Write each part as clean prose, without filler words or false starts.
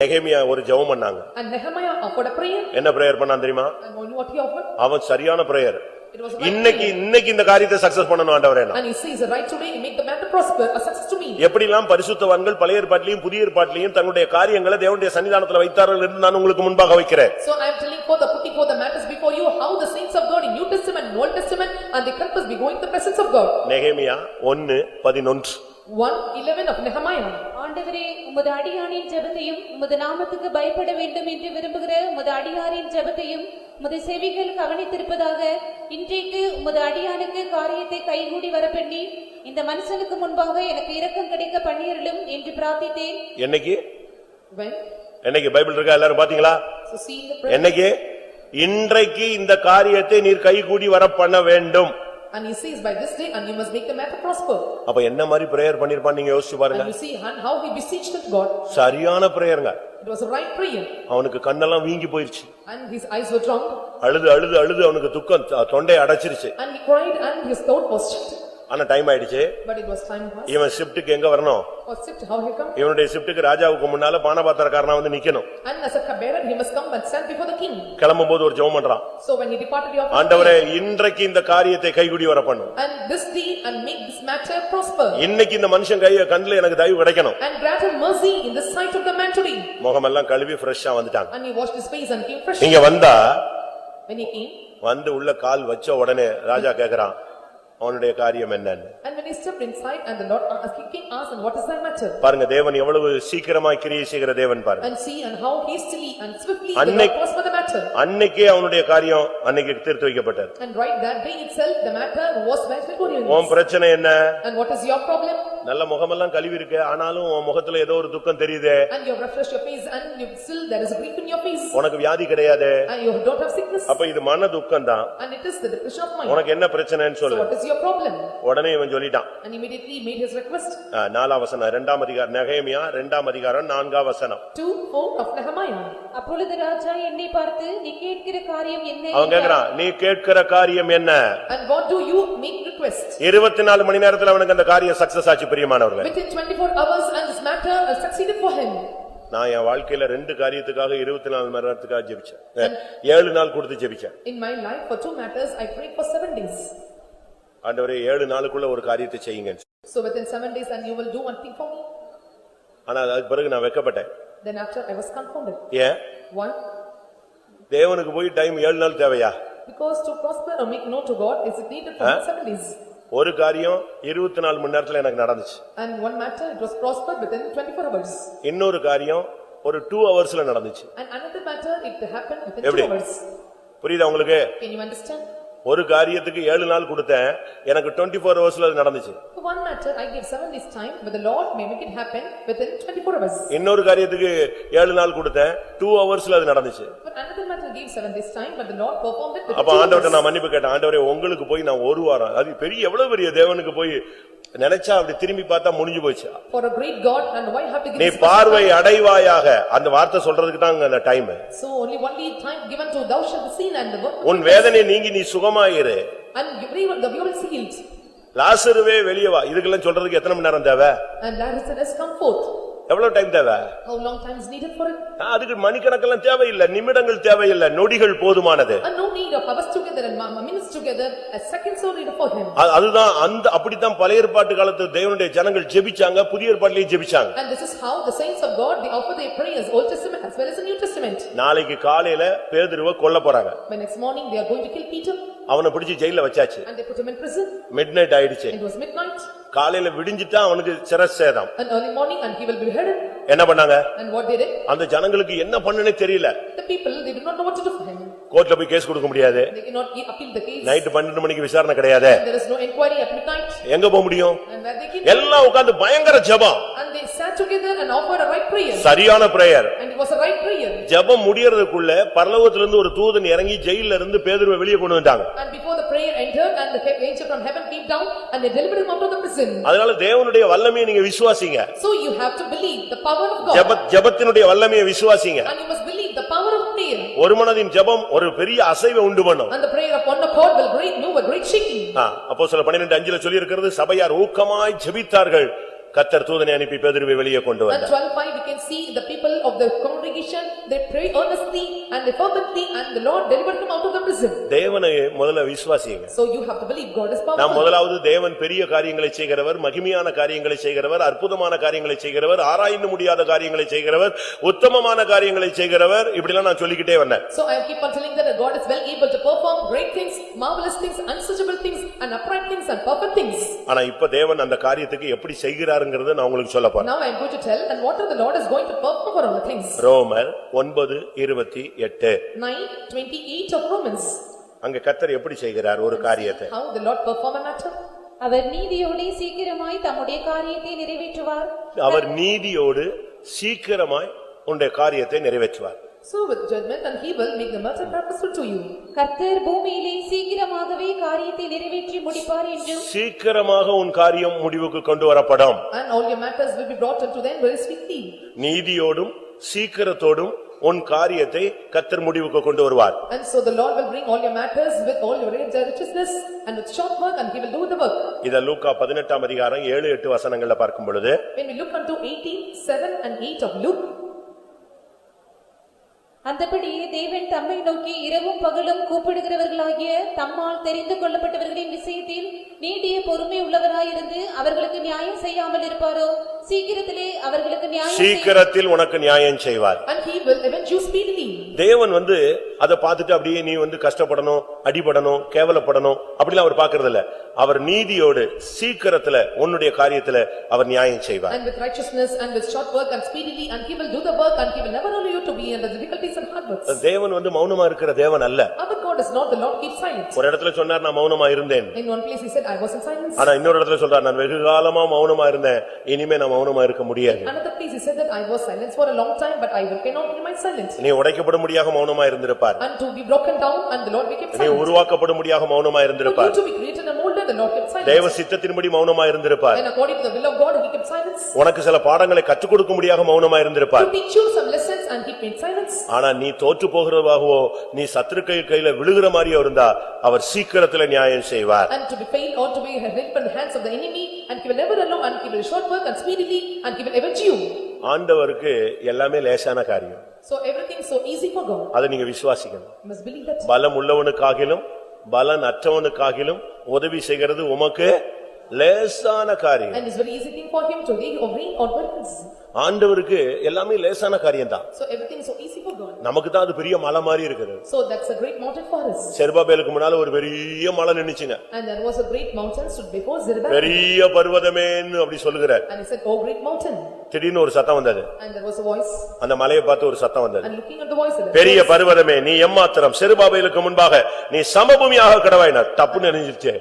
நெகேமியா ஒரு ஜெபம் பண்ணாங்க. And Nehemiah offered a prayer. என்ன பிரேயர் பண்ணான் தெரியுமா? And what he offered? அவன் சரியான prayer. It was a right இன்னைக்கு இந்த காரியத்தை சக்சஸ் பண்ணனும் ஆண்டவரே. And he says right today make the matter prosper, a success to me. எப்படிலாம் பரிசுத்தவான்கள் பழைய ஏற்பாட்டிலும் புதிய ஏற்பாட்டிலும் தங்களுடைய காரியங்களை தேவனுடைய சன்னிதானத்துல வைத்தார்கள் என்று நான் உங்களுக்கு முன்பாக வைக்கிறேன். So I am telling for the putting for the matters before you how the saints of God in New Testament and Old Testament and they confess be going to the presence of God. நெகேமியா 1:11 1:11 of Nehemiah. ஆண்டவரே உமது அடியானின் ஜெபத்தையும் உமது நாமத்துக்கு பயப்பட வேண்டும் என்று விரும்புகிற உமது அடியாரின் ஜெபத்தையும் உமது செவிகள் கவனித்திருப்பதாக இன்றைக்கு உமது அடியானுக்கு காரியத்தை கைகூடி வரப்பண்ணி இந்த மனுஷனுக்கு முன்பாக எனக்கு இரக்கம் கிடைக்க பண்ணியருளும் என்று பிரார்த்தித்தேன். என்னைக்கு பைபிள் இருக்கா எல்லாரும் பாத்தீங்களா? என்னைக்கு? இன்றைக்கு இந்த காரியத்தை நீர் கைகூடி வர பண்ண வேண்டும். And he says by this day and you must make the matter prosper. அப்ப என்ன மாதிரி பிரேயர் பண்ணிருப்பான் நீங்க யோசிச்சு பாருங்க. And you see how he beseeched God. சரியான பிரேயர்ங்க. It was a right prayer. அவனுக்கு கண்ணெல்லாம் வீங்கி போயிருச்சு. And his eyes were drawn. அழுது அவனுக்கு துக்கம் தொண்டை அடைச்சிருச்சு. And he cried and his throat was shut. ஆனா டைம் ஆயிடுச்சு. But it was time passed. இவன் ஷிப்ட்க்கு எங்க வரணும்? How he come? இவனுடைய ஷிப்ட்க்கு ராஜாவுக்கு முன்னால பானபாத்திரக்காரனா வந்து நிக்கணும். And as a cupbearer he must come and stand before the king. கிளம்பும்போது ஒரு ஜெபம் பண்றான். So when he departed he offered, ஆண்டவரே இன்றைக்கு இந்த காரியத்தை கைகூடி வர பண்ணு. And this day and make this matter prosper. இன்னைக்கு இந்த மனுஷன் கண்ணுல எனக்கு தயவு கிடைக்கணும். And grant him mercy in the sight of the man today. முகமெல்லாம் கழுவி ஃப்ரெஷ்ஷா வந்துட்டாங்க. And he washed his face and came fresh. இங்க வந்தா when he came வந்து உள்ள கால் வச்ச உடனே ராஜா கேக்குறான் அவனுடைய காரியம் என்னன்னு. And when he stepped inside and the Lord king asked and what is that matter? பாருங்க தேவன் எவ்வளவு சீக்கிரமாய் கிரியை செய்கிற தேவன் பாருங்க. And see and how hastily and swiftly the Lord prospered the matter. அன்னைக்கே அவனுடைய காரியம் அன்னைக்கு தீர்த்து வைக்கப்பட்டது. And right that day itself the matter was met before you. உன் பிரச்சனை என்ன? And what is your problem? நல்ல முகமெல்லாம் கழுவி இருக்கு ஆனாலும் உன் முகத்துல ஏதோ ஒரு துக்கம் தெரியுதே. And you have refreshed your face and you still there is a grief in your face. உனக்கு வியாதி கிடையாது. And you don't have sickness. அப்ப இது மன துக்கம் தான். And it is the depression of mind. உனக்கு என்ன பிரச்சனைன்னு சொல்லு. So what is your problem? உடனே இவன் சொல்லிட்டான். And immediately made his request. 4ஆம் வசனம் 2ஆம் அதிகாரம் நெகேமியா 2ஆம் அதிகாரம் 4ஆம் வசனம். 2:4 of Nehemiah. அப்பொழுது ராஜா என்னை பார்த்து நீ கேட்கிற காரியம் என்ன? அவன் கேக்குறான் நீ கேட்கிற காரியம் என்ன? And what do you make request? 24 மணி நேரத்துல அவனுக்கு அந்த காரியம் சக்சஸ் ஆச்சு பிரியமானவர்களே. Within 24 hours and this matter succeeded for him. நான் என் வாழ்க்கையில 2 காரியத்துக்காக 24 மணி நேரத்துக்காக ஜெபிச்சேன். 7 நாள் கொடுத்து ஜெபிச்சேன். In my life for 2 matters I prayed for 7 days. ஆண்டவரே 7 நாளுக்குள்ள ஒரு காரியத்தை செய்யுங்க. So within 7 days and you will do one thing for me. ஆனா அதுக்கு பிறகு நான் வெட்கப்பட்டேன். Then after I was confounded. ஏன்? Why? தேவனுக்கு போய் டைம் 7 நாள் தேவையா? Because to prosper or make known to God is it needed for 7 days. ஒரு காரியம் 24 மணி நேரத்துல எனக்கு நடந்துச்சு. And one matter it was prospered within 24 hours. இன்னொரு காரியம் ஒரு 2 ஹவர்ஸ்ல நடந்துச்சு. And another matter it happened within 2 hours. புரியுதா உங்களுக்கு? Can you understand? ஒரு காரியத்துக்கு 7 நாள் கொடுத்தேன் எனக்கு 24 ஹவர்ஸ்ல அது நடந்துச்சு. For one matter I gave 7 days time but the Lord may make it happen within 24 hours. இன்னொரு காரியத்துக்கு 7 நாள் கொடுத்தேன் 2 ஹவர்ஸ்ல அது நடந்துச்சு. For another matter gave 7 days time but the Lord performed it within 2 hours. அப்ப ஆண்டவர்ட்ட நான் மன்னிப்பு கேட்டேன். ஆண்டவரே உங்களுக்கு போய் நான் ஒரு வாரம் அது பெரிய எவ்வளவு பெரிய தேவனுக்கு போய் நினைச்சா அப்படி திரும்பி பார்த்தா முடிஞ்சு போச்சு. For a great God and why have to give நீ பார்வை அடைவாயாக அந்த வார்த்தை சொல்றதுக்கு தான் அந்த time. So only time given to thou shalt see and the work. உன் வேதனை நீங்கி நீ சுகமாயிரு. And everyone the will see healed. லாசருவே வெளியே வா. இதுக்கெல்லாம் சொல்றதுக்கு எத்தனை மணி நேரம் தேவை? And Lazarus come forth. எவ்வளவு டைம் தேவை? How long time is needed for it? அதுக்கு மணிக்கணக்கெல்லாம் தேவையில்லை, நிமிடங்கள் தேவையில்லை, நொடிகள் போதுமானது. And no need of hours together and minutes together, a seconds only for him. அதுதான் அந்த அப்படித்தான் பழைய ஏற்பாட்டு காலத்துல தேவனுடைய ஜனங்கள் ஜெபிச்சாங்க, புதிய ஏற்பாட்டிலேயே ஜெபிச்சாங்க. And this is how the saints of God they offer their prayers Old Testament as well as the New Testament. நாளைக்கு காலையில பேதுருவை கொல்ல போறாங்க. When next morning they are going to kill Peter. அவனை பிடிச்சு ஜெயில்ல வச்சாச்சு. And they put him in prison. Midnight ஆயிடுச்சு. It was midnight. காலையில விடிஞ்சிட்டா அவனுக்கு சிரச்சேதம். And early morning and he will be beheaded. என்ன பண்ணாங்க? And what they did? அந்த ஜனங்களுக்கு என்ன பண்ணனே தெரியல. The people they did not know what to do for him. கோர்ட்ல போய் கேஸ் கொடுக்க முடியாது. They cannot appeal the case. Night 12 மணிக்கு விசாரணை கிடையாது. There is no inquiry at midnight. எங்க போக முடியும்? And where they can எல்லாம் உட்கார்ந்து பயங்கர ஜெபம். And they sat together and offered a right prayer. சரியான prayer. And it was a right prayer. ஜெபம் முடியறதுக்குள்ள பரலோகத்துல இருந்து ஒரு தூதன் இறங்கி ஜெயில்ல இருந்து பேதுருவை வெளியே கொண்டு வந்தாங்க. And before the prayer entered and the angel from heaven came down and they delivered him out of the prison. அதனால தேவனுடைய வல்லமையை நீங்க விசுவாசிங்க. So you have to believe the power of God. ஜெபத்தினுடைய வல்லமையை விசுவாசிங்க. And you must believe the power of prayer. ஒரு மனதின் ஜெபம் ஒரு பெரிய அசைவை உண்டு பண்ணும். And the prayer of one accord will move a great shaking. அப்போஸ்தலர் 12:5 சொல்லி இருக்கிறது சபையார் ஊக்கமாய் ஜெபித்தார்கள். கர்த்தர் தூதனை அனுப்பி பேதுருவை வெளியே கொண்டு வந்தார். And 12:5 we can see the people of the congregation, they pray earnestly and they fervently, and the Lord delivered him out of the prison. தேவனை முதல்ல விசுவாசிங்க. So you have to believe God is நாம் powerful. முதலாவது தேவன் பெரிய காரியங்களை செய்கிறவர், மகிமையான காரியங்களை செய்கிறவர், அற்புதமான காரியங்களை செய்கிறவர், ஆராய்ந்து முடியாத காரியங்களை செய்கிறவர், உத்தமமான காரியங்களை செய்கிறவர், இப்படிலாம் நான் சொல்லிக்கிட்டே வந்தேன். So I keep on telling that God is well able to perform great things, marvelous things, unsearchable things, and upright things and perfect things. ஆனா இப்ப தேவன் அந்த காரியத்துக்கு எப்படி செய்கிறாருங்கறதை நான் உங்களுக்கு சொல்லப் போறேன். Now I am going to tell and what are the Lord is going to perform for all the things. ரோமர் 9:28. 9:28 of Romans. அங்க கர்த்தர் எப்படி செய்கிறார் ஒரு காரியத்தை? How the Lord perform a matter? அவர் நீதியோடு சீக்கிரமாய் தம்முடைய காரியத்தை நிறைவேற்றுவார். அவர் நீதியோடு சீக்கிரமாய் உன்னுடைய காரியத்தை நிறைவேற்றுவார். So with judgment and he will make the matter purposeful to you. கர்த்தர் பூமியிலே சீக்கிரமாகவே காரியத்தை நிறைவேற்றி முடிப்பார் என்றும் சீக்கிரமாக உன் காரியம் முடிவுக்கு கொண்டு வரப்படும். And all your matters will be brought unto them very swiftly. நீதியோடும் சீக்கிரத்தோடும் உன் காரியத்தை கர்த்தர் முடிவுக்கு கொண்டு வருவார். And so the Lord will bring all your matters with all your righteousness and with short work, and he will do the work. இத லூக்கா 18 அதிகாரம் 7-8 வசனங்கள்ல பார்க்கும் பொழுது, When we look unto 18:7 and 8 of Luke, அந்தபடியே தேவன் தம்மை நோக்கி இரவும் பகலும் கூப்பிடுகிறவர்களாகிய தம்மால் தெரிந்து கொள்ளப்பட்டவர்களின் விஷயத்தில் நீடிய பொறுமை உள்ளவராயிருந்து அவர்களுக்கு நியாயம் செய்யாமல் இருப்பாரோ? சீக்கிரத்திலே அவர்களுக்கு நியாயம் சீக்கிரத்தில் உனக்கு நியாயம் செய்வார். and he will avenge you speedily. தேவன் அத பார்த்துட்டு அப்படியே நீ கஷ்டப்படணும், அடிபடணும், கேவலப்படணும் அப்படிலாம் அவர் பார்க்கிறது இல்ல. அவர் நீதியோடு சீக்கிரத்துல உன்னுடைய காரியத்துல அவர் நியாயம் செய்வார். And with righteousness and with short work and speedily, and he will do the work, and he will never allow you to be in the difficulties and hard works. தேவன் மௌனமா இருக்கிற தேவன் அல்ல. Our God is not the Lord keep silent. ஒரு இடத்துல சொன்னார் நான் மௌனமா இருந்தேன். In one place he said I was in silence. ஆனா இன்னொரு இடத்துல சொல்றார் நான் வெகு காலமா மௌனமா இருந்தேன், இனிமே நான் மௌனமா இருக்க முடியாது. Another place he said that I was silent for a long time, but I cannot remain silent. நீ உடைக்கப்படும்படியாக மௌனமா இருந்திருப்பார். And to be broken down, and the Lord became நீ silent. உருவாக்கப்படும்படியாக மௌனமா For இருந்திருப்பார். you to be created and molded, the Lord kept silent. தேவ சித்தத்தின்படி மௌனமா இருந்திருப்பார். And according to the will of God, he kept silence. உனக்கு சில பாடங்களை கற்றுக் கொடுக்கும்படியாக மௌனமா இருந்திருப்பார். To teach you some lessons, and he made silence. ஆனா நீ தோற்று போகிறதாகவோ நீ சத்துருக்கள் கையில விழுகிற மாதிரியோ இருந்தா அவர் சீக்கிரத்துல நியாயம் செய்வார். And to be failed or to be held in the hands of the enemy, and he will never allow, and he will short work and speedily, and he will avenge you. ஆண்டவருக்கு எல்லாமே லேசான காரியம். So everything is so easy for God. அதை நீங்க விசுவாசிக்கணும். You must believe that. பலம் உள்ளவனுக்காகிலும் பலன் அற்றவனுக்காகிலும் உதவி செய்கிறது உமக்கு லேசான காரியம். And it's very easy thing for him to reign on burdens. ஆண்டவருக்கு எல்லாமே லேசான காரியம் தான். So everything is so easy for God. நமக்கு தான் அது பெரிய மலை மாதிரி இருக்குது. So that's a great mountain for us. செருபாபேலுக்கு முன்னால ஒரு பெரிய மலை நின்னுச்சுங்க. And there was a great mountain stood before Zerubbabel. பெரிய பர்வதமேன்னு அப்படி சொல்லுகிறார். And he said, "Oh great mountain." திடீர்னு ஒரு சத்தம் வந்தது. And there was a voice. அந்த மலையை பார்த்து ஒரு சத்தம் வந்தது. And looking at the voice, பெரிய பர்வதமே நீ எம்மாத்திரம் செருபாபேலுக்கு முன்பாக நீ சமபூமியாக கடவாயினார். தப்புன்னு நினைச்சிருச்சு.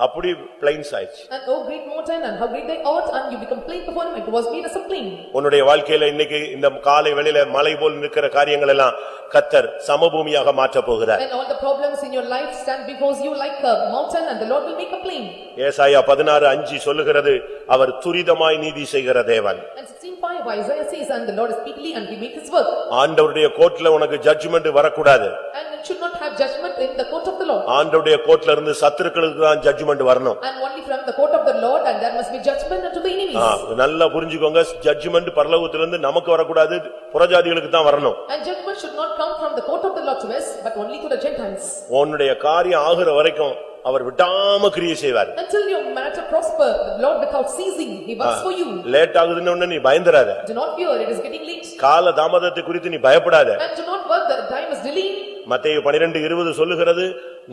அப்படி பிளைன்ஸ் ஆயிடுச்சு. And oh great mountain, and how great they ought, and you become plain before him. It was made as a plain. உன்னுடைய வாழ்க்கையில இன்னைக்கு இந்த காலை வேளையில மலை போல் நிற்கிற காரியங்கள் எல்லாம் கர்த்தர் சமபூமியாக மாற்றப் போகிறார். And all the problems in your life stand before you like a mountain, and the Lord will make a plain. ஏசாயா 16:5 சொல்லுகிறது அவர் துரிதமாய் நீதி செய்கிற தேவன். And 16:5 Isaiah says, "And the Lord is speedily, and he makes his work." ஆண்டவருடைய கோர்ட்ல உனக்கு judgement வரக்கூடாது. And it should not have judgment in the court of the Lord. ஆண்டவருடைய கோர்ட்ல இருந்து சத்துருக்களுக்கு தான் ஜட்ஜ்மென்ட் வரணும். And only from the court of the Lord, and there must be judgment unto the enemies. நல்லா புரிஞ்சுக்கோங்க, ஜட்ஜ்மென்ட் பரலோகத்திலிருந்து நமக்கு வரக்கூடாது, புறஜாதிகளுக்கு தான் வரணும். And judgment should not come from the court of the Lord to us, but only to the Gentiles. உன்னுடைய காரியம் ஆகுற வரைக்கும் அவர் விடாம கிரியை செய்வார். Until your matter prosper, the Lord without ceasing, he works for you. Late ஆகுதுன்னு நீ பயந்துராத. Do not fear, it is getting late. கால தாமதத்தை குறித்து நீ பயப்படாத. And do not work, the time is delayed. மத்தேயு 12:20 சொல்லுகிறது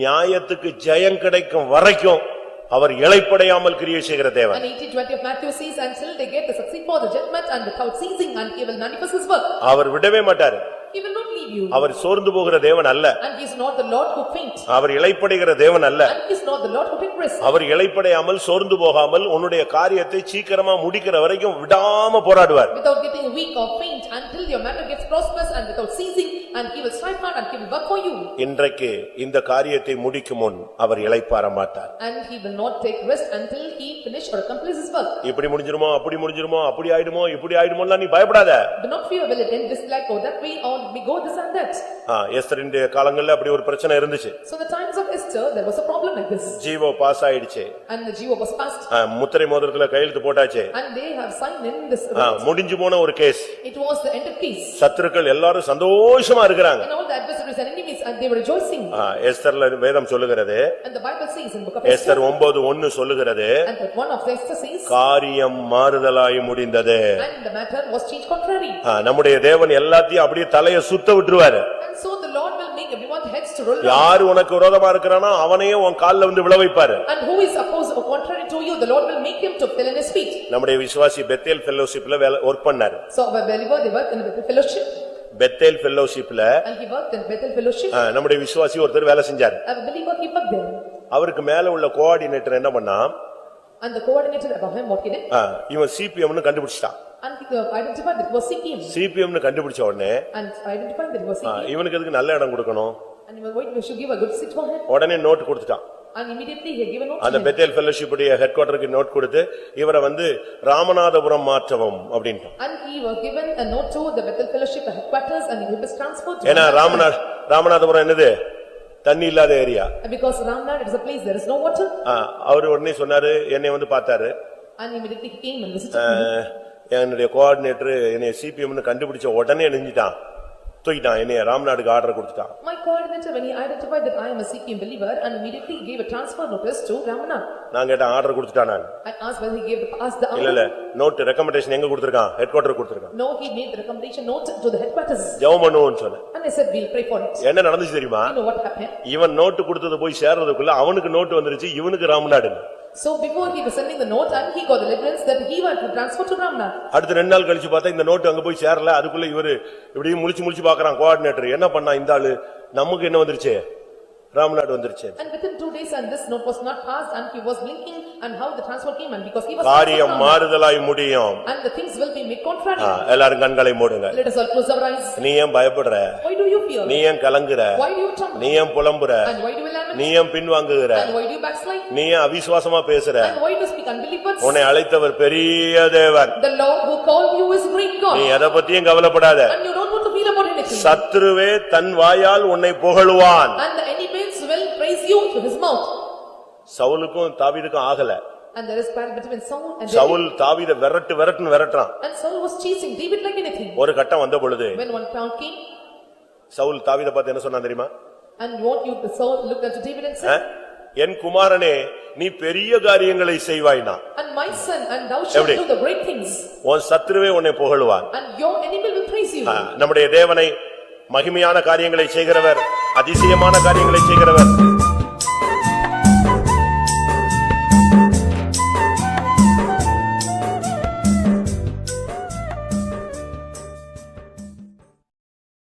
நியாயத்துக்கு ஜெயம் கிடைக்கும் வரைக்கும் அவர் இளைப்படையாமல் கிரியை செய்கிற தேவன். And 18:20 of Matthew says, until they get the succeed for the judgment, and without ceasing, and he will manifest his work. அவர் விடவே மாட்டார். He will not leave you. அவர் சோர்ந்து போகிற தேவன் அல்ல. And he is not the Lord who faint. அவர் இளைப்படைகிற தேவன் அல்ல. And he is not the Lord who take rest. அவர் இளைப்படையாமல் சோர்ந்து போகாமல் உன்னுடைய காரியத்தை சீக்கிரமா முடிக்கிற வரைக்கும் விடாம போராடுவார். Without getting weak or faint, until your matter gets prosperous, and without ceasing, and he will strive hard, and he will work for you. இன்றைக்கு இந்த காரியத்தை முடிக்கும் முன் அவர் இளைப்பாற மாட்டார். And he will not take rest until he finish or accomplish his work. இப்படி முடிஞ்சிருமோ அப்படி முடிஞ்சிருமோ அப்படி ஆயிடுமோ இப்படி ஆயிடுமோலாம் நீ பயப்படாத. Do not fear, will it end this like or that way, or we go this and that. எஸ்தரின் காலங்கள்ல அப்படி ஒரு பிரச்சனை இருந்துச்சு. So the times of Esther, Esther, there was a problem like this. ஜீவோ பாஸ் ஆயிடுச்சு. And the Jew was passed. முத்திரை மோதிரத்துல கையெழுத்து போட்டாச்சு. And they have signed in this. முடிஞ்சு போன ஒரு case. It was the end of case. சத்துருக்கள் எல்லாரும் சந்தோஷமா இருக்கிறாங்க. And all the adversaries and enemies and they were rejoicing. எஸ்தர்ல வேதம் சொல்லுகிறது. And the Bible says in book of Esther. Esther 9:1 சொல்லுகிறது. And that one of the Esther says. காரியம் மாறுதலாய் முடிந்தது. And the matter was changed contrary. நம்முடைய தேவன் எல்லாத்தையும் அப்படியே தலையை சுத்த விட்டுருவாரு. And so the Lord will make everyone's heads to roll. யார் உனக்கு விரோதமா இருக்கறானோ அவனையே உன் கால்ல வந்து விழ வைப்பாரு. And who is opposed or contrary to you, the Lord will make him to fall in his feet. நம்முடைய விசுவாசி பெத்தேல் ஃபெல்லோஷிப்ல வர்க் பண்ணாரு. So a believer they work in the Bethel fellowship. Bethel ஃபெல்லோஷிப்ல And he worked in Bethel fellowship. நம்முடைய விசுவாசி ஒருத்தர் வேலை செஞ்சாரு. A believer he worked there. அவருக்கு மேல உள்ள கோஆர்டினேட்டர் என்ன பண்ணா? And the coordinator above him what he did? இவன் CPM னு கண்டுபிடிச்சிட்டான். And he identified that it was CPM. CPM னு கண்டுபிடிச்ச உடனே And identified that it was CPM. இவனுக்கு எதுக்கு நல்ல இடம் கொடுக்கணும்? And he was waiting we should give a good seat for him. உடனே நோட் கொடுத்துட்டான். And immediately he gave a note. அந்த பெத்தேல் ஃபெல்லோஷிப் உடைய ஹெட் குவார்ட்டருக்கு நோட் கொடுத்து இவரை வந்து ராமநாதபுரம் மாற்றவும் அப்படின்ட்டான். And he was given a note to the Bethel fellowship headquarters and he was transferred to. ஏனா ராமநாதபுரம் என்னது? தண்ணி இல்லாத area. Because Ramnad is a place there is no water. அவர் உடனே சொன்னாரு என்னை வந்து பார்த்தாரு. And immediately he came and visited me. என்னுடைய கோஆர்டினேட்டர் என்னை CPM னு கண்டுபிடிச்ச உடனே நெஞ்சிட்டான். தூக்கிட்டான் என்னை ராமநாடுக்கு ஆர்டர் கொடுத்துட்டான். My coordinator when he identified that I am a CPM believer and immediately he gave a transfer notice to Ramnad. நான் கேட்ட ஆர்டர் கொடுத்துட்டான் நான். I asked whether he gave the pass the order. இல்ல note recommendation எங்க கொடுத்திருக்கான்? Head quarter கொடுத்திருக்கான். No, he made the recommendation note to the headquarters. ஜெபம் பண்ணுவோம்னு சொன்னேன். And I said we'll pray for it. என்ன நடந்துச்சு தெரியுமா? You know what happened? இவன் நோட் கொடுத்தது போய் சேர்றதுக்குள்ள அவனுக்கு நோட் வந்துருச்சு இவனுக்கு Ramanad. So before he was sending the note and he got the deliverance that he went to transfer to Ramnad. அடுத்து 2 நாள் கழிச்சு பார்த்தா இந்த நோட் அங்க போய் சேரல. அதுக்குள்ள இவரு இப்படி முழிச்சு பார்க்கறான் கோஆர்டினேட்டர். என்ன பண்ணா இந்த ஆளு? நமக்கு என்ன வந்துருச்சு? ராமநாடு வந்துருச்சு. And within 2 days and this note was not passed and he was blinking and how the transfer came and because he was காரியம் மாறுதலாய் முடியும். and the things will be made contrary. எல்லாரும் கண்களை மூடுங்க. Let us all close our eyes. நீ ஏன் பயப்படுற? Why do you fear? நீ ஏன் கலங்குற? Why do you tremble? நீ ஏன் புலம்புற? And why do you lament? நீ ஏன் பின்வாங்குகிற? And why do you backslide? நீ ஏன் அவிசுவாசமா பேசுற? And why do you speak unbelievers? உன்னை அழைத்தவர் பெரிய தேவன். The Lord who called you is great God. நீ எதை பத்தியும் கவலைப்படாத. And you don't want to feel about anything. சத்துருவே தன் வாயால் உன்னை புகழுவான். And the enemies will praise you to his mouth. சவுலுக்கும் தாவீதுக்கும் ஆகல. And there is battle between Saul and David. Saul தாவீதை விரட்டுறான். And Saul was chasing David like anything. ஒரு கட்டம் வந்த பொழுது When one crown came. Saul தாவீதை பார்த்து என்ன சொன்னான் தெரியுமா? And what you Saul looked at David and said. என் குமாரனே நீ பெரிய காரியங்களை செய்வாய்னா. And my son and thou shalt do the great things. உன் சத்துருவே உன்னை புகழுவான். And your enemy will praise you. நம்முடைய தேவனை மகிமையான காரியங்களை செய்கிறவர், அதிசயமான காரியங்களை செய்கிறவர்.